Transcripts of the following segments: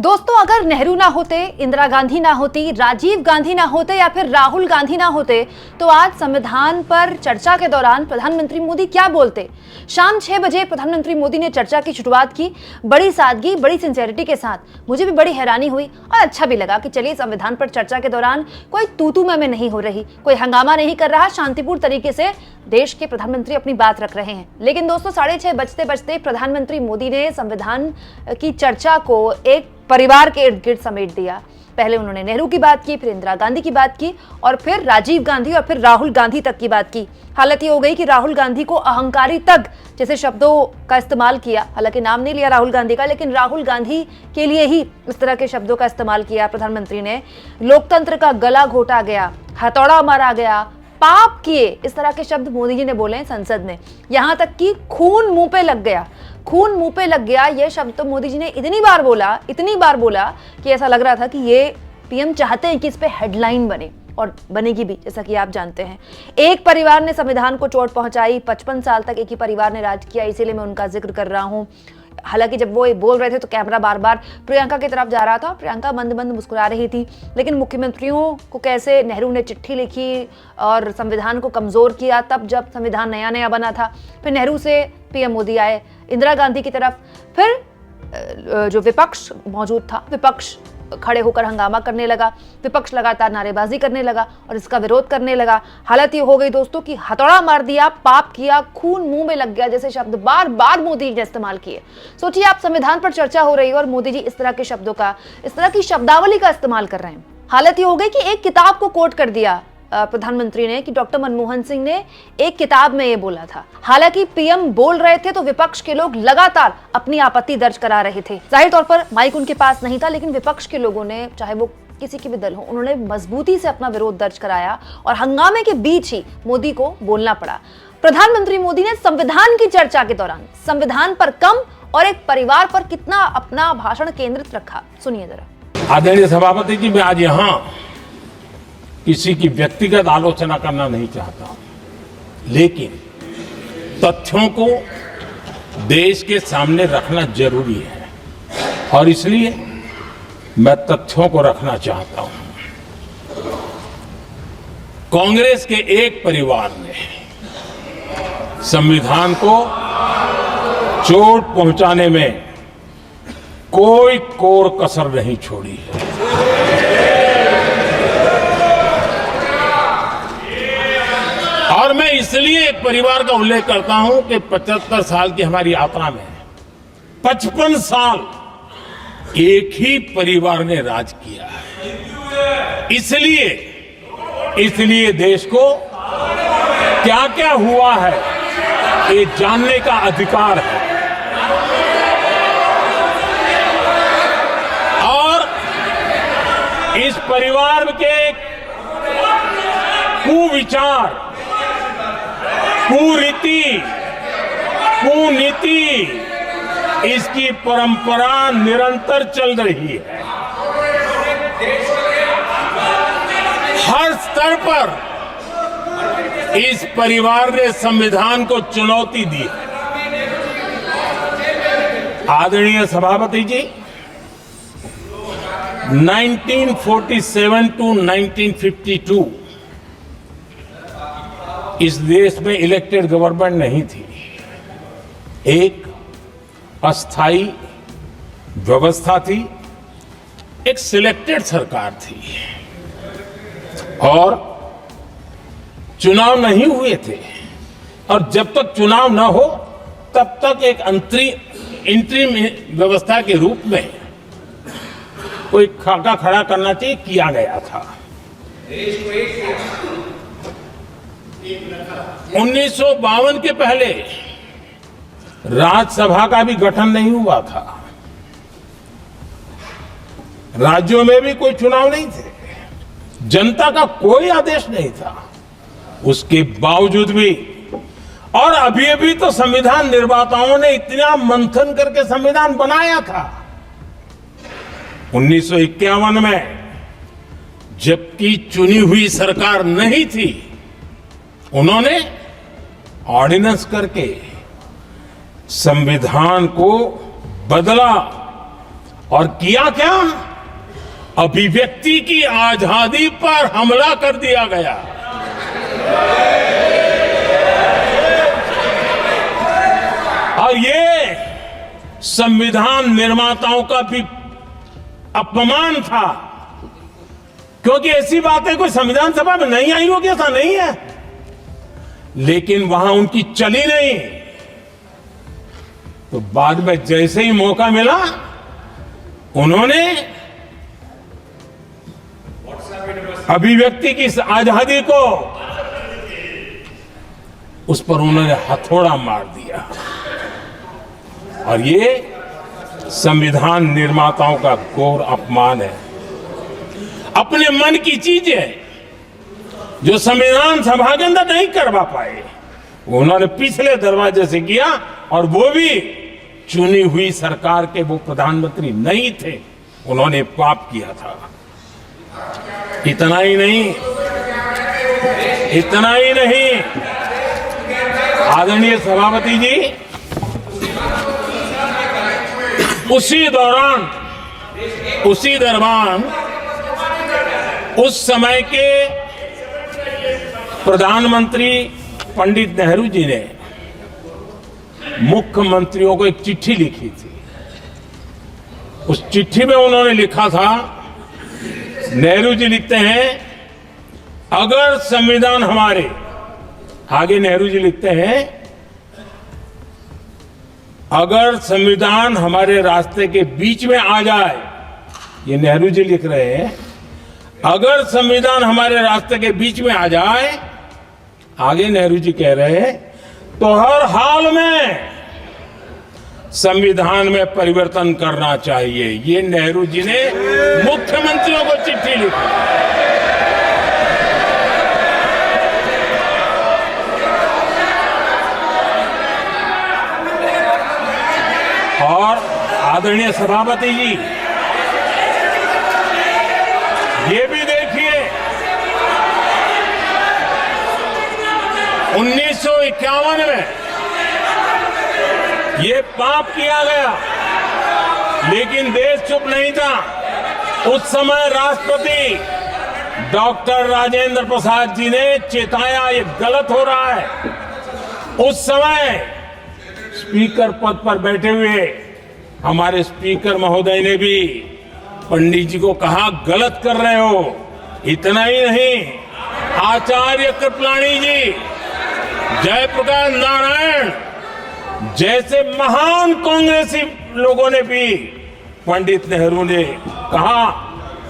दोस्तों, अगर नेहरू ना होते, इंदिरा गांधी ना होती, राजीव गांधी ना होते या फिर राहुल गांधी ना होते तो आज संविधान पर चर्चा के दौरान प्रधानमंत्री मोदी क्या बोलते। शाम 6 बजे प्रधानमंत्री मोदी ने चर्चा की शुरुआत की, बड़ी सादगी, बड़ी सिंसेरिटी के साथ। मुझे भी बड़ी हैरानी हुई और अच्छा भी लगा कि चलिए संविधान पर चर्चा के दौरान कोई तू-तू मैं नहीं हो रही, कोई हंगामा नहीं कर रहा, शांतिपूर्ण तरीके से देश के प्रधानमंत्री अपनी बात रख रहे हैं। लेकिन दोस्तों, 6:30 बजते बजते प्रधानमंत्री मोदी ने संविधान की चर्चा को एक परिवार के इर्द गिर्द समेट दिया। पहले उन्होंने नेहरू की बात की, फिर इंदिरा गांधी की बात की और फिर राजीव गांधी और फिर राहुल गांधी तक की बात की। हालत ये हो गई कि राहुल गांधी को अहंकारी तक जैसे शब्दों का इस्तेमाल किया, हालांकि नाम नहीं लिया राहुल गांधी का, लेकिन राहुल गांधी के लिए ही इस तरह के शब्दों का इस्तेमाल किया प्रधानमंत्री ने। लोकतंत्र का गला घोटा गया, हथौड़ा मारा गया, पाप किए, इस तरह के शब्द मोदी जी ने बोले हैं संसद में। यहां तक कि खून मुंह पे लग गया, खून मुंह पे लग गया, यह शब्द तो मोदी जी ने इतनी बार बोला कि ऐसा लग रहा था कि ये पीएम चाहते हैं कि इस पे हेडलाइन बने, और बनेगी भी, जैसा कि आप जानते हैं। एक परिवार ने संविधान को चोट पहुंचाई, 55 साल तक एक ही परिवार ने राज किया, इसीलिए मैं उनका जिक्र कर रहा हूं। हालांकि जब वो बोल रहे थे तो कैमरा बार बार प्रियंका की तरफ जा रहा था, प्रियंका मंद मंद मुस्कुरा रही थी। लेकिन मुख्यमंत्रियों को कैसे नेहरू ने चिट्ठी लिखी और संविधान को कमजोर किया, तब जब संविधान नया नया बना था। फिर नेहरू से पीएम मोदी आए, इंदिरा गांधी की तरफ, फिर जो विपक्ष मौजूद था, विपक्ष खड़े होकर हंगामा करने लगा, विपक्ष लगातार नारेबाजी करने लगा और इसका विरोध करने लगा। हालत ये हो गई दोस्तों कि हथौड़ा मार दिया, पाप किया, खून मुंह में लग गया, जैसे शब्द बार बार मोदी जी ने इस्तेमाल किए। सोचिए, आप संविधान पर चर्चा हो रही है और मोदी जी इस तरह के शब्दों का, इस तरह की शब्दावली का इस्तेमाल कर रहे हैं। हालत ये हो गई कि एक किताब को कोट कर दिया प्रधानमंत्री ने कि डॉक्टर मनमोहन सिंह ने एक किताब में ये बोला था। हालांकि पीएम बोल रहे थे तो विपक्ष के लोग लगातार अपनी आपत्ति दर्ज करा रहे थे। जाहिर तौर पर माइक उनके पास नहीं था, लेकिन विपक्ष के लोगों ने, चाहे वो किसी की भी दल हो, उन्होंने मजबूती से अपना विरोध दर्ज कराया और हंगामे के बीच ही मोदी को बोलना पड़ा। प्रधानमंत्री मोदी ने संविधान की चर्चा के दौरान संविधान पर कम और एक परिवार पर कितना अपना भाषण केंद्रित रखा, सुनिए जरा। आदरणीय सभापति जी, मैं आज यहाँ किसी की व्यक्तिगत आलोचना करना नहीं चाहता, लेकिन तथ्यों को देश के सामने रखना जरूरी है और इसलिए मैं तथ्यों को रखना चाहता हूं। कांग्रेस के एक परिवार ने संविधान को चोट पहुंचाने में कोई कोर कसर नहीं छोड़ी है। और मैं इसलिए एक परिवार का उल्लेख करता हूं कि 75 साल की हमारी यात्रा में 55 साल एक ही परिवार ने राज किया है। इसलिए देश को क्या क्या हुआ है ये जानने का अधिकार है। और इस परिवार के कुविचार, कुरीति, कुनीति, इसकी परंपरा निरंतर चल रही है। हर स्तर पर इस परिवार ने संविधान को चुनौती दी है। आदरणीय सभापति जी, 1947 टू 1952 इस देश में इलेक्टेड गवर्नमेंट नहीं थी। एक अस्थाई व्यवस्था थी, एक सिलेक्टेड सरकार थी और चुनाव नहीं हुए थे। और जब तक चुनाव न हो तब तक एक इंटरिम व्यवस्था के रूप में कोई खाका खड़ा करना चाहिए, किया गया था। 1952 के पहले राज्यसभा का भी गठन नहीं हुआ था, राज्यों में भी कोई चुनाव नहीं थे, जनता का कोई आदेश नहीं था। उसके बावजूद भी, और अभी तो संविधान निर्माताओं ने इतना मंथन करके संविधान बनाया था। 1951 में जबकि चुनी हुई सरकार नहीं थी, उन्होंने ऑर्डिनेंस करके संविधान को बदला और किया क्या? अभिव्यक्ति की आजादी पर हमला कर दिया गया। और ये संविधान निर्माताओं का भी अपमान था, क्योंकि ऐसी बातें कोई संविधान सभा में नहीं आई होगी, ऐसा नहीं है, लेकिन वहां उनकी चली नहीं। तो बाद में जैसे ही मौका मिला, उन्होंने अभिव्यक्ति की इस आजादी को, उस पर उन्होंने हथौड़ा मार दिया। और ये संविधान निर्माताओं का घोर अपमान है। अपने मन की चीजें जो संविधान सभा के अंदर नहीं करवा पाए, उन्होंने पिछले दरवाजे से किया, और वो भी चुनी हुई सरकार के वो प्रधानमंत्री नहीं थे, उन्होंने पाप किया था। इतना ही नहीं, इतना ही नहीं, आदरणीय सभापति जी, उसी दौरान उस समय के प्रधानमंत्री पंडित नेहरू जी ने मुख्यमंत्रियों को एक चिट्ठी लिखी थी। उस चिट्ठी में उन्होंने लिखा था, नेहरू जी लिखते हैं, अगर संविधान हमारे, आगे नेहरू जी लिखते हैं, अगर संविधान हमारे रास्ते के बीच में आ जाए, ये नेहरू जी लिख रहे हैं, अगर संविधान हमारे रास्ते के बीच में आ जाए, आगे नेहरू जी कह रहे हैं, तो हर हाल में संविधान में परिवर्तन करना चाहिए। ये नेहरू जी ने मुख्यमंत्रियों को चिट्ठी लिखी। और आदरणीय सभापति जी, ये भी देखिए, 1951 में ये पाप किया गया, लेकिन देश चुप नहीं था। उस समय राष्ट्रपति डॉक्टर राजेंद्र प्रसाद जी ने चेताया, ये गलत हो रहा है। उस समय स्पीकर पद पर बैठे हुए हमारे स्पीकर महोदय ने भी पंडित जी को कहा, गलत कर रहे हो। इतना ही नहीं, आचार्य कृपलानी जी, जयप्रकाश नारायण जैसे महान कांग्रेसी लोगों ने भी पंडित नेहरू ने कहा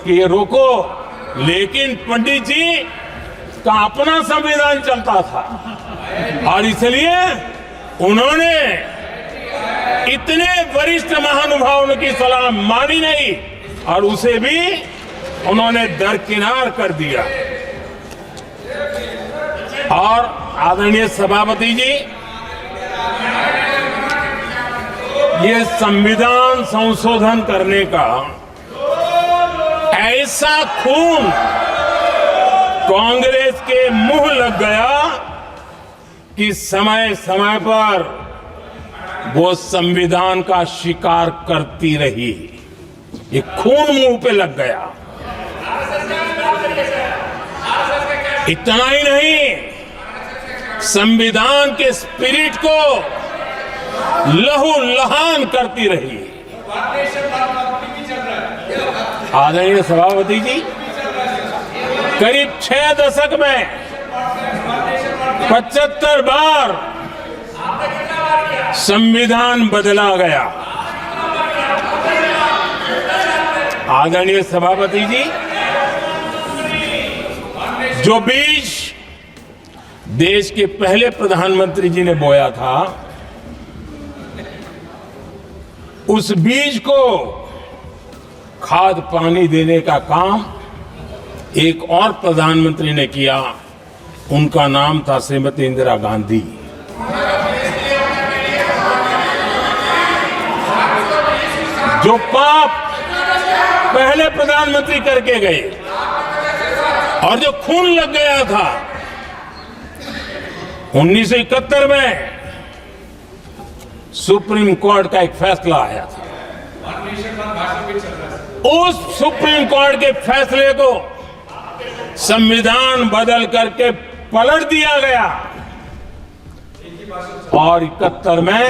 कि ये रोको, लेकिन पंडित जी का अपना संविधान चलता था, और इसलिए उन्होंने इतने वरिष्ठ महानुभावों की सलाह मानी नहीं, और उसे भी उन्होंने दरकिनार कर दिया। और आदरणीय सभापति जी, ये संविधान संशोधन करने का ऐसा खून कांग्रेस के मुंह लग गया कि समय समय पर वो संविधान का शिकार करती रही। ये खून मुंह पे लग गया। इतना ही नहीं, संविधान के स्पिरिट को लहू लहान करती रही। आदरणीय सभापति जी, करीब 6 दशक में 75 बार संविधान बदला गया। आदरणीय सभापति जी, जो बीज देश के पहले प्रधानमंत्री जी ने बोया था, उस बीज को खाद पानी देने का काम एक और प्रधानमंत्री ने किया। उनका नाम था श्रीमती इंदिरा गांधी। जो पाप पहले प्रधानमंत्री करके गए और जो खून लग गया था 1971 में, सुप्रीम कोर्ट का एक फैसला आया था उस सुप्रीम कोर्ट के फैसले को संविधान बदल करके पलट दिया गया और 71 में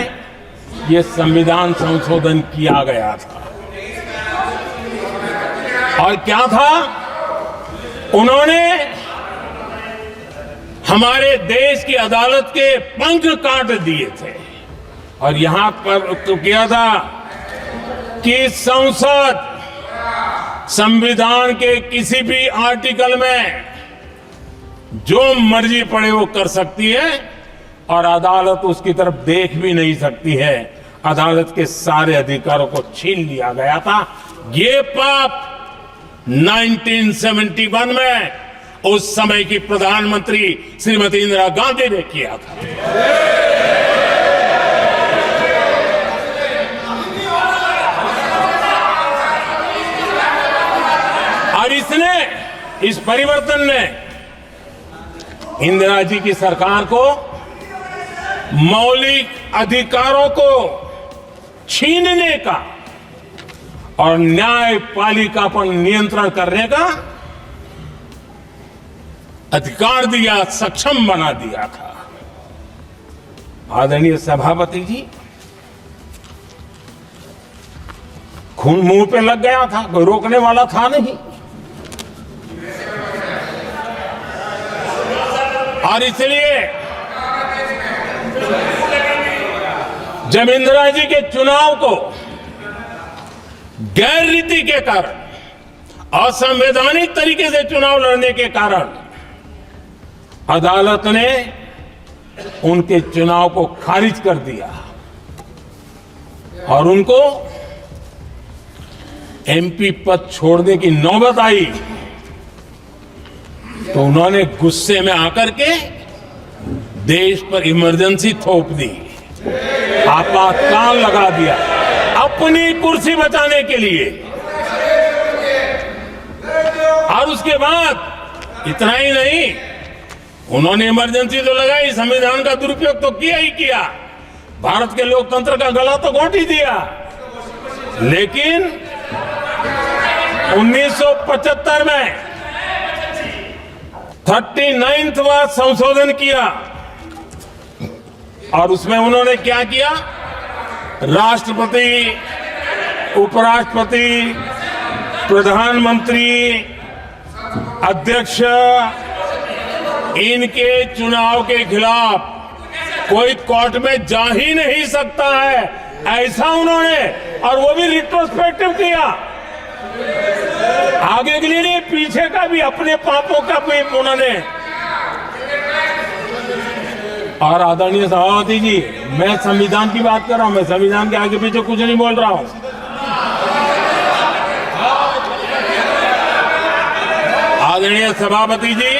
ये संविधान संशोधन किया गया था। और क्या था, उन्होंने हमारे देश की अदालत के पंख काट दिए थे और यहां पर तो किया था कि संसद संविधान के किसी भी आर्टिकल में जो मर्जी पड़े वो कर सकती है और अदालत उसकी तरफ देख भी नहीं सकती है। अदालत के सारे अधिकारों को छीन लिया गया था। ये पाप 1971 में उस समय की प्रधानमंत्री श्रीमती इंदिरा गांधी ने किया था। और इस परिवर्तन ने इंदिरा जी की सरकार को मौलिक अधिकारों को छीनने का और न्यायपालिका पर नियंत्रण करने का अधिकार दिया, सक्षम बना दिया था। आदरणीय सभापति जी, खून मुंह पे लग गया था, कोई रोकने वाला था नहीं। और इसलिए जब इंदिरा जी के चुनाव को गैर रीति के कारण, असंवैधानिक तरीके से चुनाव लड़ने के कारण अदालत ने उनके चुनाव को खारिज कर दिया और उनको एमपी पद छोड़ने की नौबत आई, तो उन्होंने गुस्से में आकर के देश पर इमरजेंसी थोप दी, आपातकाल लगा दिया अपनी कुर्सी बचाने के लिए। और उसके बाद इतना ही नहीं, उन्होंने इमरजेंसी तो लगाई, संविधान का दुरुपयोग तो किया ही किया, भारत के लोकतंत्र का गला तो घोंट ही दिया। लेकिन 1975 में 39वां संशोधन किया और उसमें उन्होंने क्या किया, राष्ट्रपति, उपराष्ट्रपति, प्रधानमंत्री, अध्यक्ष, इनके चुनाव के खिलाफ कोई कोर्ट में जा ही नहीं सकता है, ऐसा उन्होंने, और वो भी रिट्रोस्पेक्टिव किया, आगे के लिए नहीं, पीछे का भी, अपने पापों का भी उन्होंने। और आदरणीय सभापति जी, मैं संविधान की बात कर रहा हूं, मैं संविधान के आगे पीछे कुछ नहीं बोल रहा हूं। आदरणीय सभापति जी,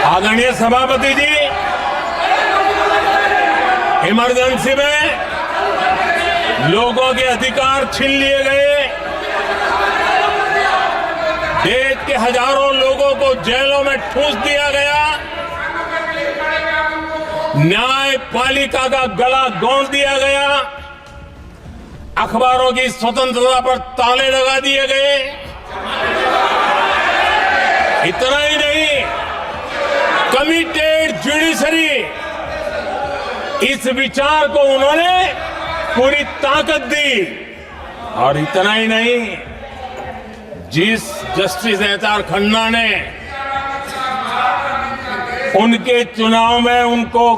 आदरणीय सभापति जी, इमरजेंसी में लोगों के अधिकार छीन लिए गए, देश के हजारों लोगों को जेलों में ठूंस दिया गया, न्यायपालिका का गला घोंट दिया गया, अखबारों की स्वतंत्रता पर ताले लगा दिए गए। इतना ही नहीं, कमिटेड जुडिशरी, इस विचार को उन्होंने पूरी ताकत दी। और इतना ही नहीं, जिस जस्टिस एच.आर. खन्ना ने उनके चुनाव में उनको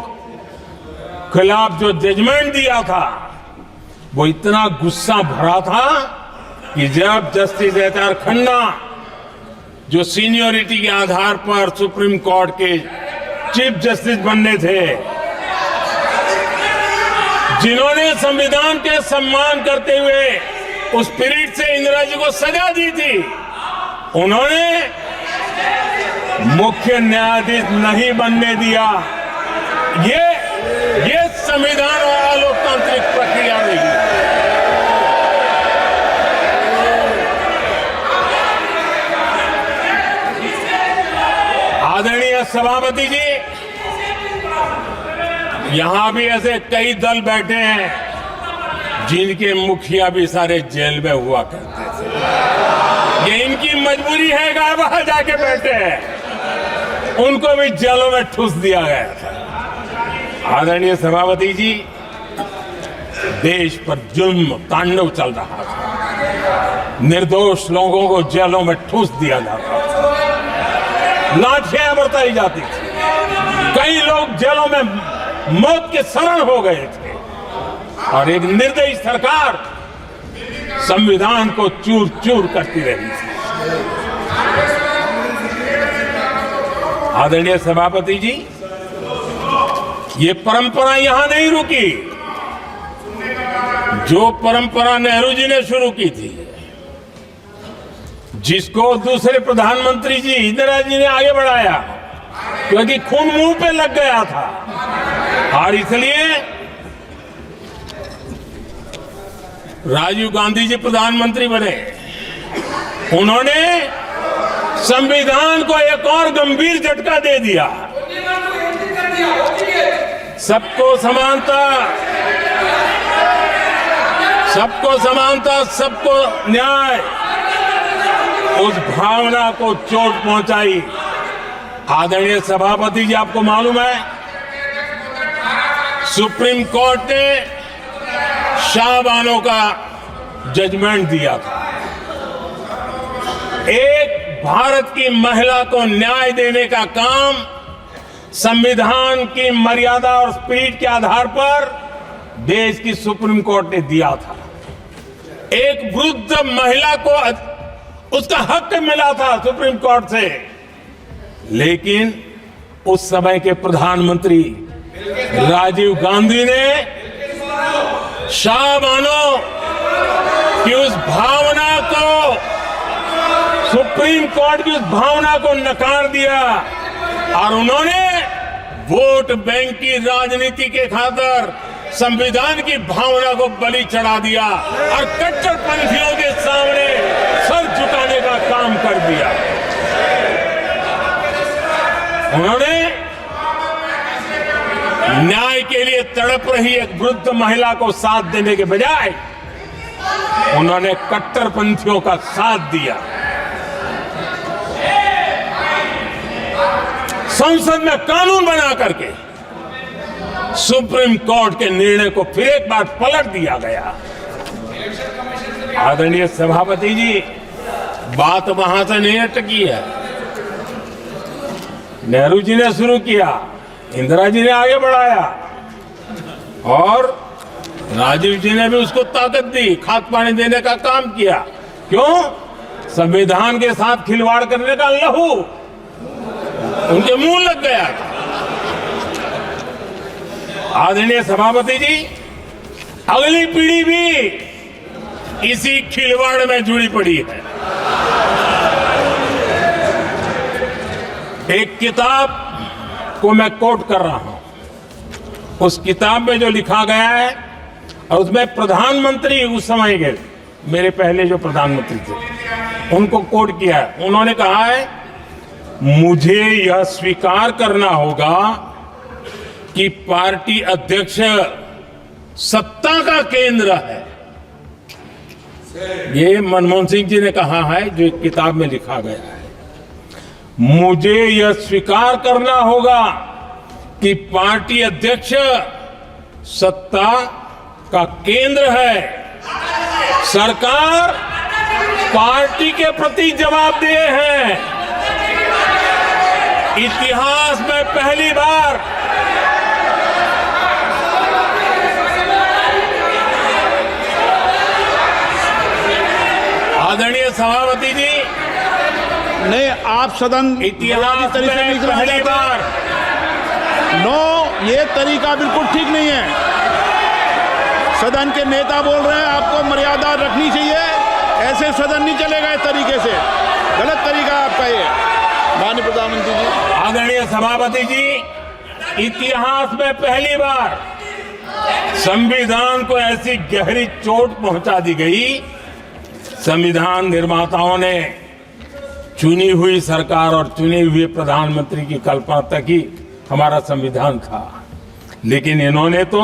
खिलाफ जो जजमेंट दिया था, वो इतना गुस्सा भरा था कि जब जस्टिस एच.आर. खन्ना, जो सीनियरिटी के आधार पर सुप्रीम कोर्ट के चीफ जस्टिस बनने थे, जिन्होंने संविधान के सम्मान करते हुए उस स्पिरिट से इंदिरा जी को सजा दी थी, उन्होंने मुख्य न्यायाधीश नहीं बनने दिया। ये संविधान और लोकतांत्रिक प्रक्रिया रही। आदरणीय सभापति जी, यहां भी ऐसे कई दल बैठे हैं जिनके मुखिया भी सारे जेल में हुआ करते थे। ये इनकी मजबूरी है कि वहां जाके बैठे हैं। उनको भी जेलों में ठूस दिया गया था। आदरणीय सभापति जी, देश पर जुल्म तांडव चल रहा था। निर्दोष लोगों को जेलों में ठूस दिया जाता था। लाठियां बरताई जाती थी। कई लोग जेलों में मौत के शरण हो गए थे और एक निर्दयी सरकार संविधान को चूर चूर करती रही थी। आदरणीय सभापति जी, ये परंपरा यहां नहीं रुकी। जो परंपरा नेहरू जी ने शुरू की थी, जिसको दूसरे प्रधानमंत्री जी इंदिरा जी ने आगे बढ़ाया, क्योंकि खून मुंह पे लग गया था और इसलिए राजीव गांधी जी प्रधानमंत्री बने। उन्होंने संविधान को एक और गंभीर झटका दे दिया। सबको समानता, सबको समानता, सबको न्याय, उस भावना को चोट पहुंचाई। आदरणीय सभापति जी, आपको मालूम है, सुप्रीम कोर्ट ने शाहबानो का जजमेंट दिया था। एक भारत की महिला को न्याय देने का काम संविधान की मर्यादा और स्पिरिट के आधार पर देश की सुप्रीम कोर्ट ने दिया था। एक वृद्ध महिला को उसका हक मिला था सुप्रीम कोर्ट से, लेकिन उस समय के प्रधानमंत्री राजीव गांधी ने शाहबानो की उस भावना को, सुप्रीम कोर्ट की उस भावना को नकार दिया और उन्होंने वोट बैंक की राजनीति के खातिर संविधान की भावना को बलि चढ़ा दिया और कट्टरपंथियों के सामने सर झुकाने का काम कर दिया। उन्होंने न्याय के लिए तड़प रही एक वृद्ध महिला को साथ देने के बजाय उन्होंने कट्टरपंथियों का साथ दिया। संसद में कानून बना करके सुप्रीम कोर्ट के निर्णय को फिर एक बार पलट दिया गया। आदरणीय सभापति जी, बात वहां से नहीं अटकी है। नेहरू जी ने शुरू किया, इंदिरा जी ने आगे बढ़ाया और राजीव जी ने भी उसको ताकत दी, खाद पानी देने का काम किया। क्यों? संविधान के साथ खिलवाड़ करने का लहू उनके मुंह लग गया था। आदरणीय सभापति जी, अगली पीढ़ी भी इसी खिलवाड़ में जुड़ी पड़ी है। एक किताब को मैं कोट कर रहा हूं। उस किताब में जो लिखा गया है, और उसमें प्रधानमंत्री उस समय के मेरे पहले जो प्रधानमंत्री थे उनको कोट किया है। उन्होंने कहा है, मुझे यह स्वीकार करना होगा कि पार्टी अध्यक्ष सत्ता का केंद्र है। ये मनमोहन सिंह जी ने कहा है, जो एक किताब में लिखा गया है। मुझे यह स्वीकार करना होगा कि पार्टी अध्यक्ष सत्ता का केंद्र है। सरकार पार्टी के प्रति जवाबदेह है। इतिहास में पहली बार आदरणीय सभापति जी, नहीं, आप सदन इतिहास में पहली बार ये तरीका बिल्कुल ठीक नहीं है। सदन के नेता बोल रहे हैं, आपको मर्यादा रखनी चाहिए। ऐसे सदन नहीं चलेगा इस तरीके से, गलत तरीका आपका ये। माननीय प्रधानमंत्री जी, आदरणीय सभापति जी, इतिहास में पहली बार संविधान को ऐसी गहरी चोट पहुंचा दी गई। संविधान निर्माताओं ने चुनी हुई सरकार और चुने हुए प्रधानमंत्री की कल्पना तक ही हमारा संविधान था, लेकिन इन्होंने तो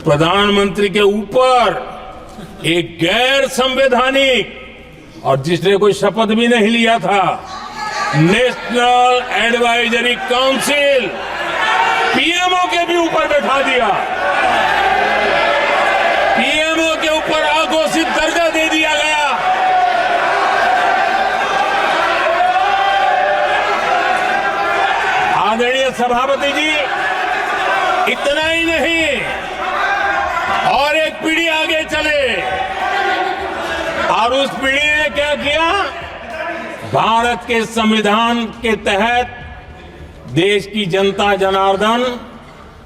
प्रधानमंत्री के ऊपर एक गैर संवैधानिक, और जिसने कोई शपथ भी नहीं लिया था, नेशनल एडवाइजरी काउंसिल पीएमओ के भी ऊपर बैठा दिया। पीएमओ के ऊपर अघोषित दर्जा दे दिया गया। आदरणीय सभापति जी, इतना ही नहीं, और एक पीढ़ी आगे चले, और उस पीढ़ी ने क्या किया? भारत के संविधान के तहत देश की जनता जनार्दन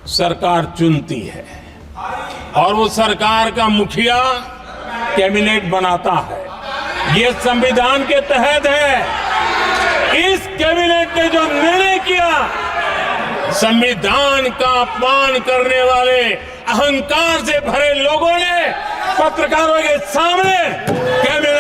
सरकार चुनती है और वो सरकार का मुखिया कैबिनेट बनाता है। ये संविधान के तहत है। इस कैबिनेट ने जो निर्णय किया, संविधान का अपमान करने वाले अहंकार से भरे लोगों ने पत्रकारों के सामने कैबिनेट